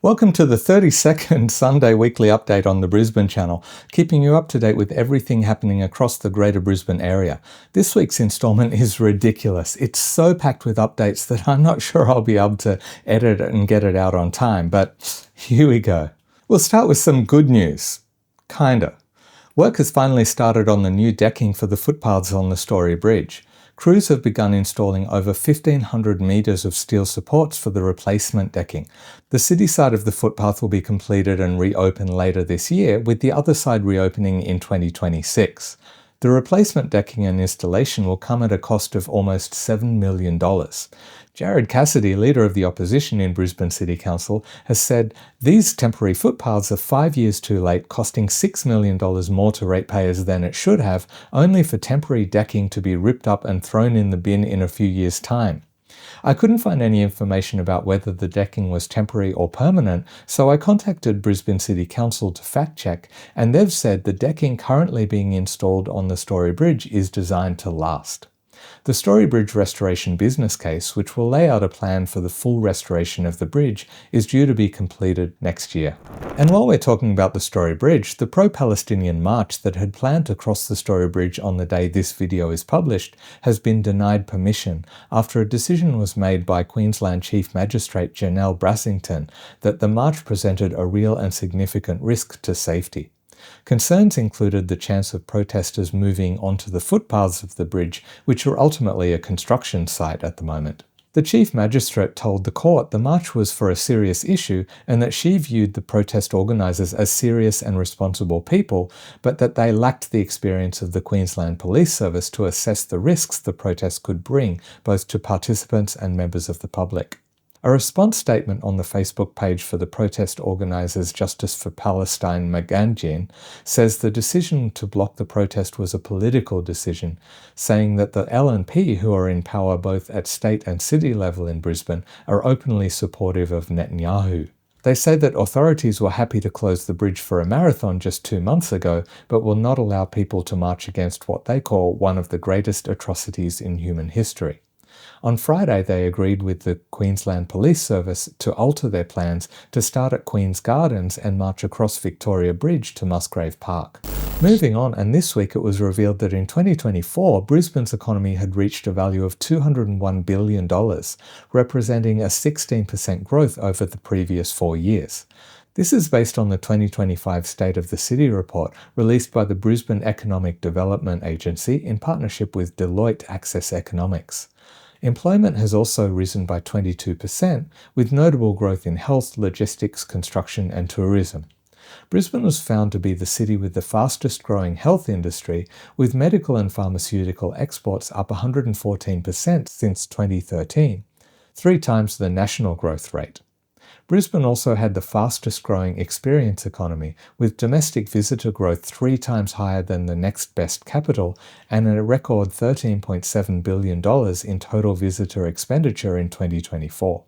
Welcome to the 32nd Sunday weekly update on the Brisbane Channel, keeping you up to date with everything happening across the Greater Brisbane area. This week's instalment is ridiculous. It's so packed with updates that I'm not sure I'll be able to edit it and get it out on time, but here we go. We'll start with some good news. Kinda. Work has finally started on the new decking for the footpaths on the Story Bridge. Crews have begun installing over 1,500 metres of steel supports for the replacement decking. The city side of the footpath will be completed and reopened later this year, with the other side reopening in 2026. The replacement decking and installation will come at a cost of almost $7 million. Jared Cassidy, leader of the opposition in Brisbane City Council, has said these temporary footpaths are 5 years too late, costing $6 million more to ratepayers than it should have, only for temporary decking to be ripped up and thrown in the bin in a few years' time. I couldn't find any information about whether the decking was temporary or permanent, so I contacted Brisbane City Council to fact-check, and they've said the decking currently being installed on the Story Bridge is designed to last. The Story Bridge restoration business case, which will lay out a plan for the full restoration of the bridge, is due to be completed next year. And while we're talking about the Story Bridge, the pro-Palestinian march that had planned to cross the Story Bridge on the day this video is published has been denied permission after a decision was made by Queensland Chief Magistrate Janelle Brassington that the march presented a real and significant risk to safety. Concerns included the chance of protesters moving onto the footpaths of the bridge, which are ultimately a construction site at the moment. The Chief Magistrate told the court the march was for a serious issue and that she viewed the protest organisers as serious and responsible people, but that they lacked the experience of the Queensland Police Service to assess the risks the protest could bring both to participants and members of the public. A response statement on the Facebook page for the protest organisers Justice for Palestine Maganjin says the decision to block the protest was a political decision, saying that the LNP, who are in power both at state and city level in Brisbane, are openly supportive of Netanyahu. They say that authorities were happy to close the bridge for a marathon just 2 months ago, but will not allow people to march against what they call one of the greatest atrocities in human history. On Friday, they agreed with the Queensland Police Service to alter their plans to start at Queen's Gardens and march across Victoria Bridge to Musgrave Park. Moving on, and this week it was revealed that in 2024, Brisbane's economy had reached a value of $201 billion, representing a 16% growth over the previous 4 years. This is based on the 2025 State of the City report released by the Brisbane Economic Development Agency in partnership with Deloitte Access Economics. Employment has also risen by 22%, with notable growth in health, logistics, construction and tourism. Brisbane was found to be the city with the fastest growing health industry, with medical and pharmaceutical exports up 114% since 2013, 3 times the national growth rate. Brisbane also had the fastest growing experience economy, with domestic visitor growth 3 times higher than the next best capital and a record $13.7 billion in total visitor expenditure in 2024.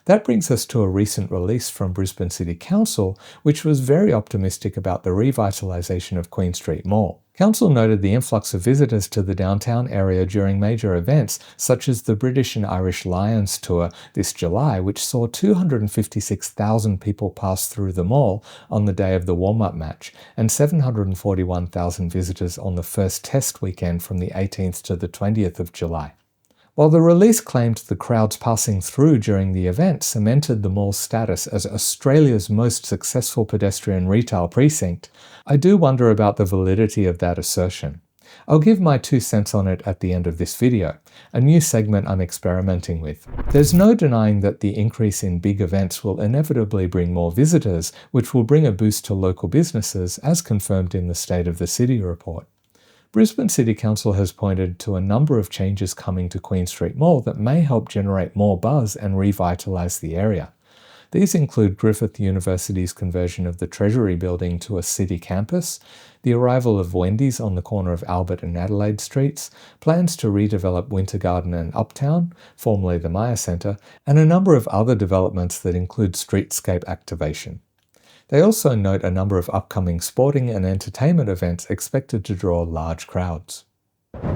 That brings us to a recent release from Brisbane City Council, which was very optimistic about the revitalisation of Queen Street Mall. Council noted the influx of visitors to the downtown area during major events such as the British and Irish Lions Tour this July, which saw 256,000 people pass through the mall on the day of the warm-up match, and 741,000 visitors on the first test weekend from the 18th to the 20th of July. While the release claimed the crowds passing through during the event cemented the mall's status as Australia's most successful pedestrian retail precinct, I do wonder about the validity of that assertion. I'll give my 2 cents on it at the end of this video, a new segment I'm experimenting with. There's no denying that the increase in big events will inevitably bring more visitors, which will bring a boost to local businesses, as confirmed in the State of the City report. Brisbane City Council has pointed to a number of changes coming to Queen Street Mall that may help generate more buzz and revitalise the area. These include Griffith University's conversion of the Treasury Building to a city campus, the arrival of Wendy's on the corner of Albert and Adelaide Streets, plans to redevelop Winter Garden and Uptown, formerly the Myer Centre, and a number of other developments that include streetscape activation. They also note a number of upcoming sporting and entertainment events expected to draw large crowds.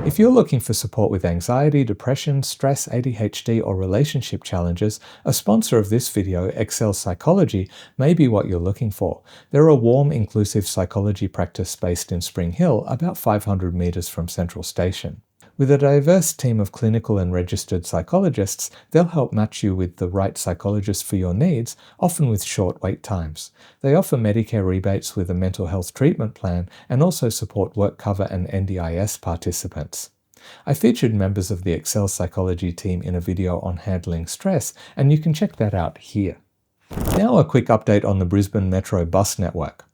If you're looking for support with anxiety, depression, stress, ADHD, or relationship challenges, a sponsor of this video, Excel Psychology, may be what you're looking for. They're a warm, inclusive psychology practice based in Spring Hill, about 500 metres from Central Station. With a diverse team of clinical and registered psychologists, they'll help match you with the right psychologist for your needs, often with short wait times. They offer Medicare rebates with a mental health treatment plan and also support work cover and NDIS participants. I featured members of the Excel Psychology team in a video on handling stress, and you can check that out here. Now a quick update on the Brisbane Metro bus network.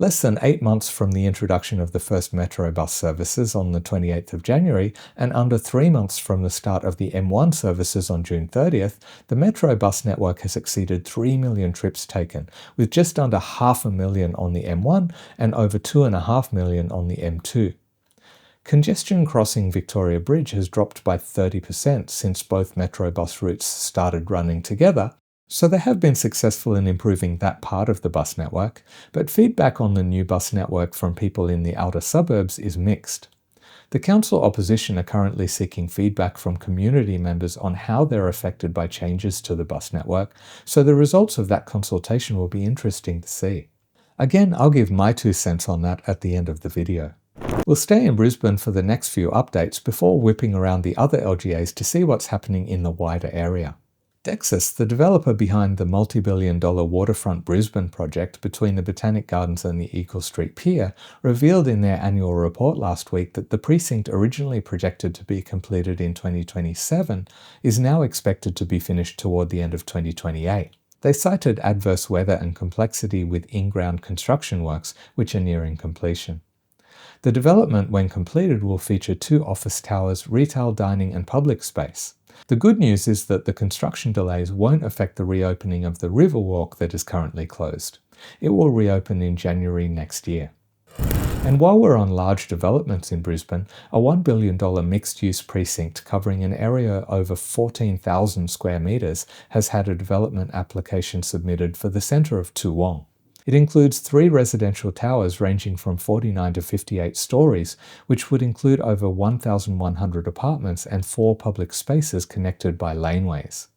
Less than 8 months from the introduction of the first Metro bus services on the 28th of January, and under 3 months from the start of the M1 services on June 30th, the Metro bus network has exceeded 3 million trips taken, with just under 500,000 on the M1 and over 2.5 million on the M2. Congestion crossing Victoria Bridge has dropped by 30% since both Metro bus routes started running together, so they have been successful in improving that part of the bus network, but feedback on the new bus network from people in the outer suburbs is mixed. The council opposition are currently seeking feedback from community members on how they're affected by changes to the bus network, so the results of that consultation will be interesting to see. Again, I'll give my 2 cents on that at the end of the video. We'll stay in Brisbane for the next few updates before whipping around the other LGAs to see what's happening in the wider area. Dexus, the developer behind the multi-billion-dollar Waterfront Brisbane project between the Botanic Gardens and the Eagle Street Pier, revealed in their annual report last week that the precinct originally projected to be completed in 2027 is now expected to be finished toward the end of 2028. They cited adverse weather and complexity with in-ground construction works, which are nearing completion. The development, when completed, will feature 2 office towers, retail, dining and public space. The good news is that the construction delays won't affect the reopening of the Riverwalk that is currently closed. It will reopen in January next year. And while we're on large developments in Brisbane, a $1 billion mixed-use precinct covering an area over 14,000 square metres has had a development application submitted for the centre of Toowong. It includes 3 residential towers ranging from 49 to 58 stories, which would include over 1,100 apartments and 4 public spaces connected by laneways.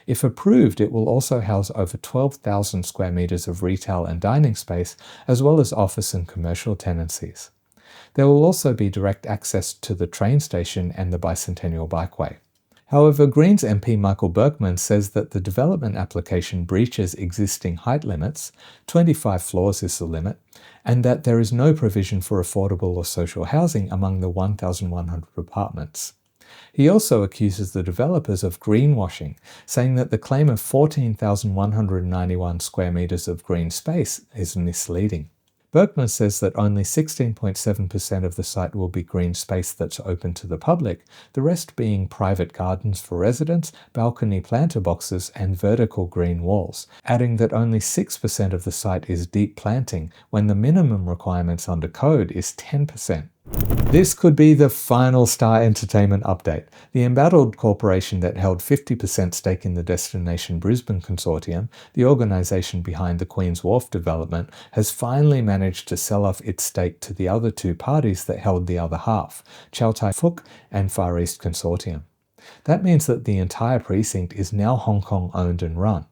If approved, it will also house over 12,000 square metres of retail and dining space, as well as office and commercial tenancies. There will also be direct access to the train station and the Bicentennial Bikeway. However, Greens MP Michael Berkman says that the development application breaches existing height limits, 25 floors is the limit, and that there is no provision for affordable or social housing among the 1,100 apartments. He also accuses the developers of greenwashing, saying that the claim of 14,191 square metres of green space is misleading. Berkman says that only 16.7% of the site will be green space that's open to the public, the rest being private gardens for residents, balcony planter boxes and vertical green walls, adding that only 6% of the site is deep planting when the minimum requirements under code is 10%. This could be the final Star Entertainment update. The embattled corporation that held 50% stake in the Destination Brisbane Consortium, the organisation behind the Queen's Wharf development, has finally managed to sell off its stake to the other 2 parties that held the other half, Chow Tai Fook and Far East Consortium. That means that the entire precinct is now Hong Kong owned and run.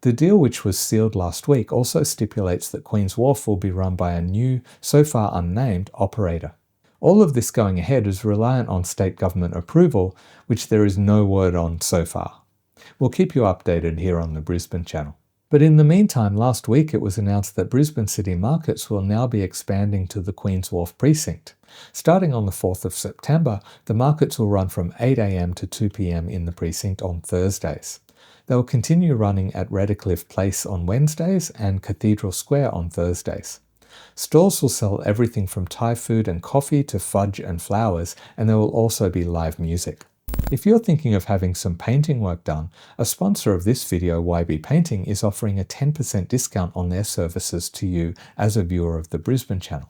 The deal, which was sealed last week, also stipulates that Queen's Wharf will be run by a new, so far unnamed, operator. All of this going ahead is reliant on state government approval, which there is no word on so far. We'll keep you updated here on the Brisbane Channel. But in the meantime, last week it was announced that Brisbane City Markets will now be expanding to the Queen's Wharf precinct. Starting on the 4th of September, the markets will run from 8 a.m. to 2 p.m. in the precinct on Thursdays. They will continue running at Redcliffe Place on Wednesdays and Cathedral Square on Thursdays. Stalls will sell everything from Thai food and coffee to fudge and flowers, and there will also be live music. If you're thinking of having some painting work done, a sponsor of this video, YB Painting, is offering a 10% discount on their services to you as a viewer of the Brisbane Channel.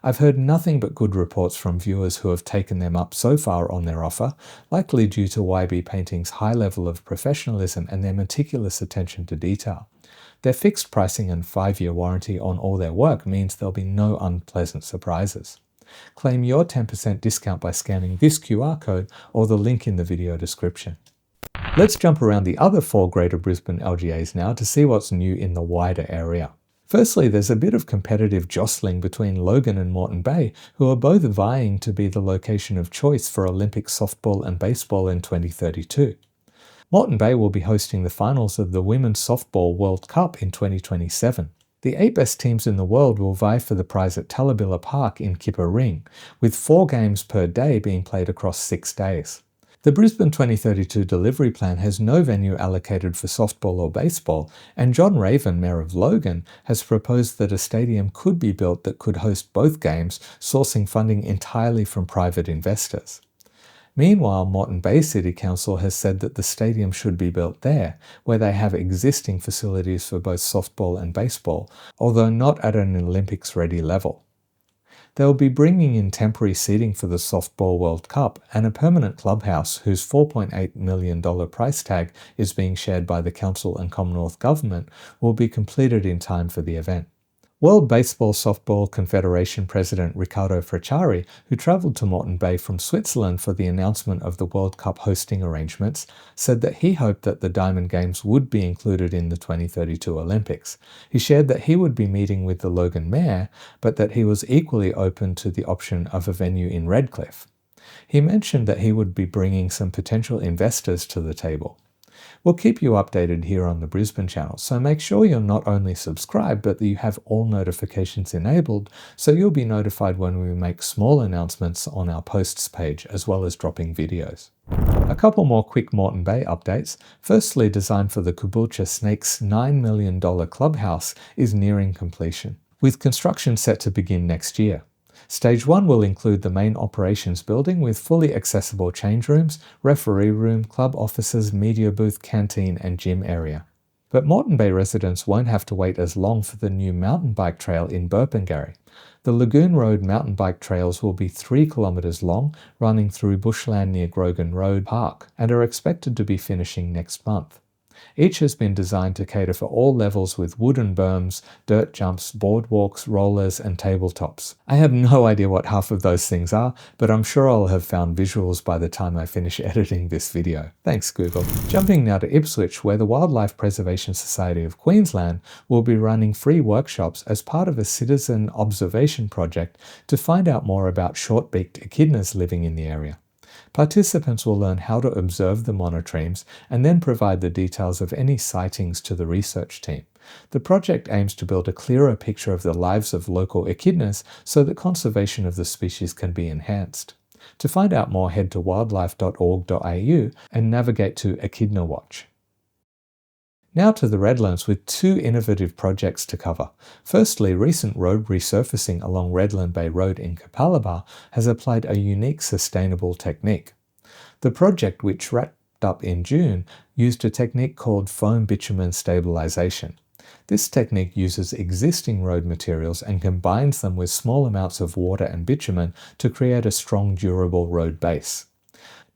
I've heard nothing but good reports from viewers who have taken them up so far on their offer, likely due to YB Painting's high level of professionalism and their meticulous attention to detail. Their fixed pricing and 5-year warranty on all their work means there'll be no unpleasant surprises. Claim your 10% discount by scanning this QR code or the link in the video description. Let's jump around the other 4 Greater Brisbane LGAs now to see what's new in the wider area. Firstly, there's a bit of competitive jostling between Logan and Moreton Bay, who are both vying to be the location of choice for Olympic softball and baseball in 2032. Moreton Bay will be hosting the finals of the Women's Softball World Cup in 2027. The 8 best teams in the world will vie for the prize at Talabilla Park in Kipper Ring, with 4 games per day being played across 6 days. The Brisbane 2032 delivery plan has no venue allocated for softball or baseball, and John Raven, Mayor of Logan, has proposed that a stadium could be built that could host both games, sourcing funding entirely from private investors. Meanwhile, Moreton Bay City Council has said that the stadium should be built there, where they have existing facilities for both softball and baseball, although not at an Olympics-ready level. They'll be bringing in temporary seating for the Softball World Cup and a permanent clubhouse whose $4.8 million price tag is being shared by the Council and Commonwealth Government will be completed in time for the event. World Baseball Softball Confederation President Riccardo Fracciari, who travelled to Moreton Bay from Switzerland for the announcement of the World Cup hosting arrangements, said that he hoped that the Diamond Games would be included in the 2032 Olympics. He shared that he would be meeting with the Logan Mayor, but that he was equally open to the option of a venue in Redcliffe. He mentioned that he would be bringing some potential investors to the table. We'll keep you updated here on the Brisbane Channel, so make sure you're not only subscribed but that you have all notifications enabled so you'll be notified when we make small announcements on our posts page as well as dropping videos. A couple more quick Moreton Bay updates. Firstly, design for the Caboolture Snakes $9 million clubhouse is nearing completion, with construction set to begin next year. Stage 1 will include the main operations building with fully accessible change rooms, referee room, club offices, media booth, canteen and gym area. But Moreton Bay residents won't have to wait as long for the new mountain bike trail in Burpengary. The Lagoon Road mountain bike trails will be 3 kilometres long, running through bushland near Grogan Road Park, and are expected to be finishing next month. Each has been designed to cater for all levels with wooden berms, dirt jumps, boardwalks, rollers and tabletops. I have no idea what half of those things are, but I'm sure I'll have found visuals by the time I finish editing this video. Thanks Google. Jumping now to Ipswich, where the Wildlife Preservation Society of Queensland will be running free workshops as part of a citizen observation project to find out more about short-beaked echidnas living in the area. Participants will learn how to observe the monotremes and then provide the details of any sightings to the research team. The project aims to build a clearer picture of the lives of local echidnas so that conservation of the species can be enhanced. To find out more, head to wildlife.org.au and navigate to Echidna Watch. Now to the Redlands with 2 innovative projects to cover. Firstly, recent road resurfacing along Redland Bay Road in Capalaba has applied a unique sustainable technique. The project, which wrapped up in June, used a technique called foam bitumen stabilisation. This technique uses existing road materials and combines them with small amounts of water and bitumen to create a strong, durable road base.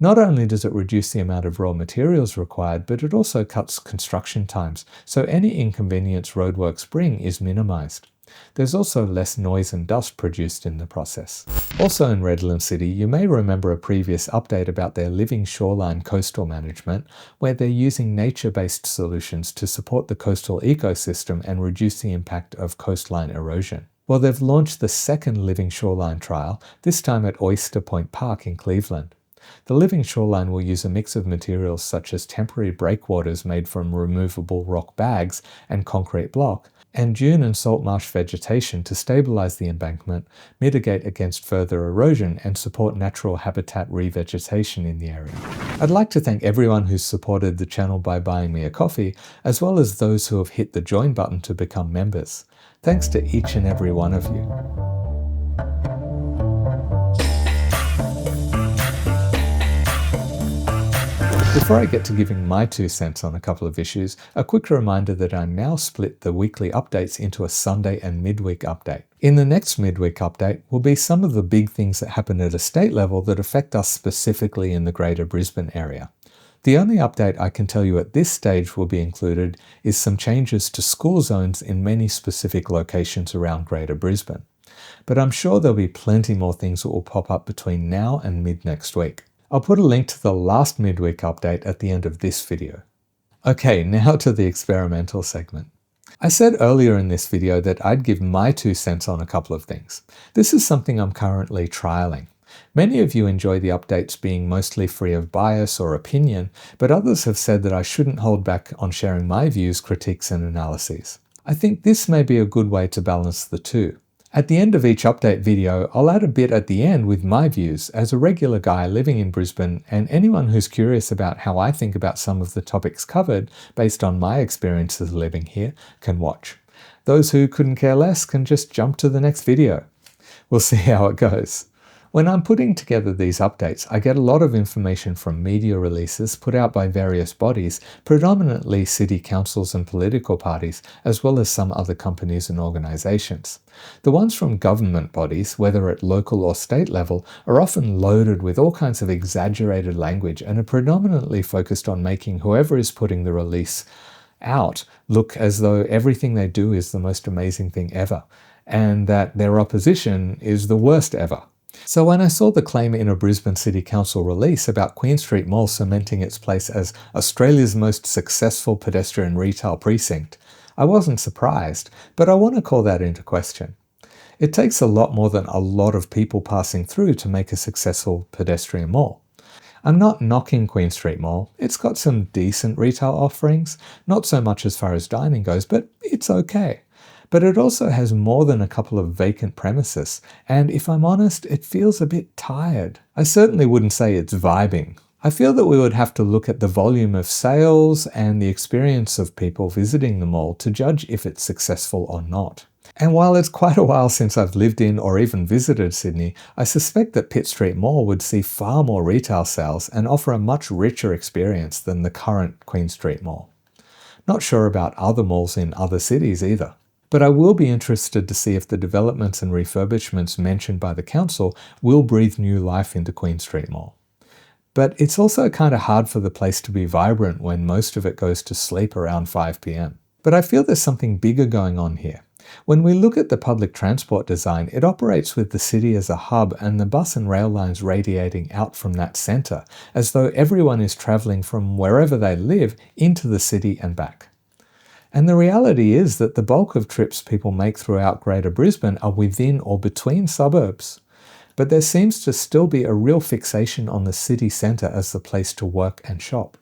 Not only does it reduce the amount of raw materials required, but it also cuts construction times, so any inconvenience roadworks bring is minimised. There's also less noise and dust produced in the process. Also in Redlands City, you may remember a previous update about their living shoreline coastal management, where they're using nature-based solutions to support the coastal ecosystem and reduce the impact of coastline erosion. Well, they've launched the second living shoreline trial, this time at Oyster Point Park in Cleveland. The living shoreline will use a mix of materials such as temporary breakwaters made from removable rock bags and concrete block, and dune and salt marsh vegetation to stabilize the embankment, mitigate against further erosion, and support natural habitat revegetation in the area. I'd like to thank everyone who's supported the channel by buying me a coffee, as well as those who have hit the join button to become members. Thanks to each and every one of you. Before I get to giving my 2 cents on a couple of issues, a quick reminder that I now split the weekly updates into a Sunday and midweek update. In the next midweek update will be some of the big things that happen at a state level that affect us specifically in the Greater Brisbane area. The only update I can tell you at this stage will be included is some changes to school zones in many specific locations around Greater Brisbane. but I'm sure there'll be plenty more things that will pop up between now and mid next week. I'll put a link to the last midweek update at the end of this video. Okay, now to the experimental segment. I said earlier in this video that I'd give my 2 cents on a couple of things. This is something I'm currently trialing. Many of you enjoy the updates being mostly free of bias or opinion, but others have said that I shouldn't hold back on sharing my views, critiques, and analyses. I think this may be a good way to balance the two. At the end of each update video, I'll add a bit at the end with my views as a regular guy living in Brisbane, and anyone who's curious about how I think about some of the topics covered based on my experiences living here can watch. Those who couldn't care less can just jump to the next video. We'll see how it goes. When I'm putting together these updates, I get a lot of information from media releases put out by various bodies, predominantly city councils and political parties, as well as some other companies and organisations. The ones from government bodies, whether at local or state level, are often loaded with all kinds of exaggerated language and are predominantly focused on making whoever is putting the release out look as though everything they do is the most amazing thing ever, and that their opposition is the worst ever. So when I saw the claim in a Brisbane City Council release about Queen Street Mall cementing its place as Australia's most successful pedestrian retail precinct, I wasn't surprised, but I want to call that into question. It takes a lot more than a lot of people passing through to make a successful pedestrian mall. I'm not knocking Queen Street Mall. It's got some decent retail offerings, not so much as far as dining goes, but it's okay. But it also has more than a couple of vacant premises, and if I'm honest, it feels a bit tired. I certainly wouldn't say it's vibing. I feel that we would have to look at the volume of sales and the experience of people visiting the mall to judge if it's successful or not. And while it's quite a while since I've lived in or even visited Sydney, I suspect that Pitt Street Mall would see far more retail sales and offer a much richer experience than the current Queen Street Mall. Not sure about other malls in other cities either. But I will be interested to see if the developments and refurbishments mentioned by the council will breathe new life into Queen Street Mall. But it's also kind of hard for the place to be vibrant when most of it goes to sleep around 5 p.m. But I feel there's something bigger going on here. When we look at the public transport design, it operates with the city as a hub and the bus and rail lines radiating out from that centre, as though everyone is travelling from wherever they live into the city and back. And the reality is that the bulk of trips people make throughout Greater Brisbane are within or between suburbs. But there seems to still be a real fixation on the city centre as the place to work and shop.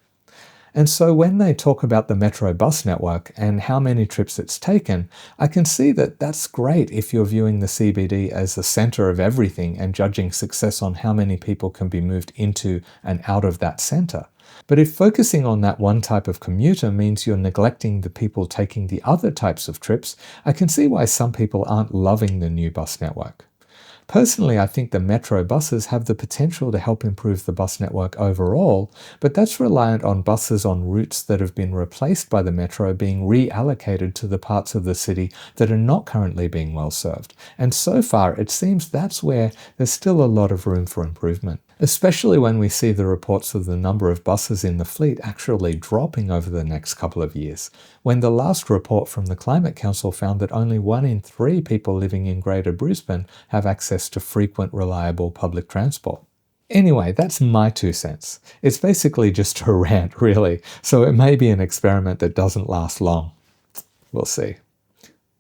And so when they talk about the metro bus network and how many trips it's taken, I can see that that's great if you're viewing the CBD as the centre of everything and judging success on how many people can be moved into and out of that centre. But if focusing on that one type of commuter means you're neglecting the people taking the other types of trips, I can see why some people aren't loving the new bus network. Personally, I think the metro buses have the potential to help improve the bus network overall, but that's reliant on buses on routes that have been replaced by the metro being reallocated to the parts of the city that are not currently being well served. And so far, it seems that's where there's still a lot of room for improvement, especially when we see the reports of the number of buses in the fleet actually dropping over the next couple of years, when the last report from the Climate Council found that only 1 in 3 people living in Greater Brisbane have access to frequent, reliable public transport. Anyway, that's my 2 cents. It's basically just a rant, really, so it may be an experiment that doesn't last long. We'll see.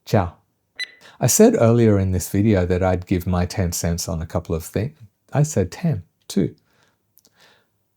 Ciao. I said earlier in this video that I'd give my 10 cents on a couple of things. I said 10, too.